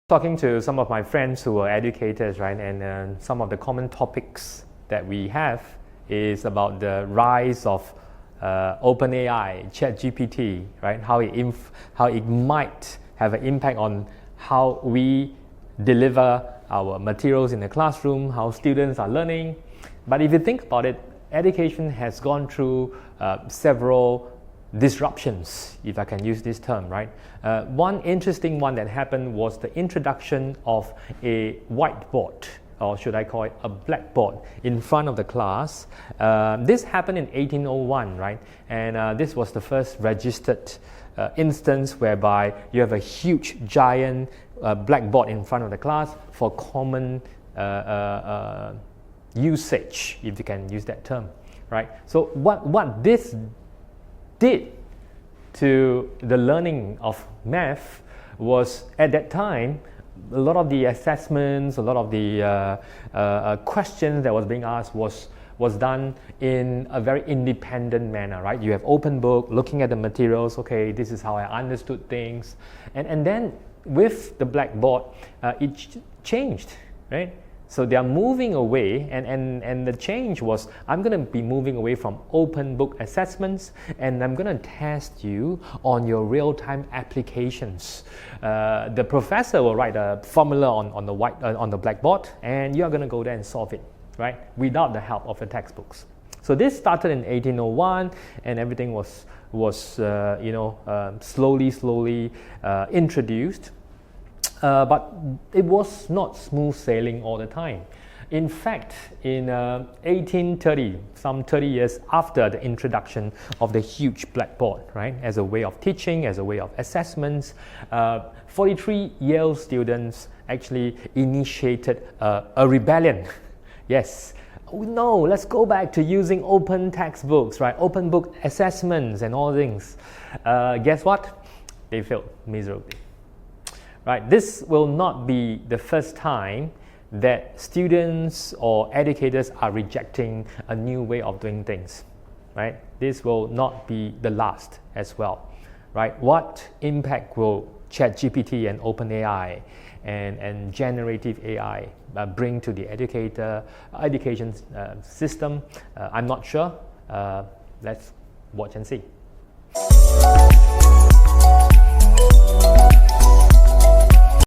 Talking to some of my friends who are educators, right, and some of the common topics that we have is about the rise of OpenAI, ChatGPT, right? How it might have an impact on how we deliver our materials in the classroom, how students are learning. But if you think about it, education has gone through several disruptions, if I can use this term, right? One interesting one that happened was the introduction of a whiteboard, or should I call it a blackboard, in front of the class. This happened in 1801, right? And this was the first registered instance whereby you have a huge, giant blackboard in front of the class for common usage, if you can use that term, right? So what this did to the learning of math was, at that time, a lot of the assessments, a lot of the questions that was being asked was done in a very independent manner, right? You have open book, looking at the materials, okay, this is how I understood things. And then with the Blackboard, it changed, right? So they are moving away, and the change was, I'm going to be moving away from open book assessments, and I'm going to test you on your real-time applications. The professor will write a formula on the blackboard, and you are going to go there and solve it, right? Without the help of the textbooks. So this started in 1801, and everything was slowly introduced. But it was not smooth sailing all the time. In fact, in 1830, some 30 years after the introduction of the huge blackboard, right, as a way of teaching, as a way of assessments, 43 Yale students actually initiated a rebellion. Yes, no, let's go back to using open textbooks, right, open book assessments and all things. Guess what? They failed miserably. Right, this will not be the first time that students or educators are rejecting a new way of doing things, right? This will not be the last as well, right? What impact will ChatGPT and OpenAI and generative AI bring to the education system? I'm not sure. Let's watch and see.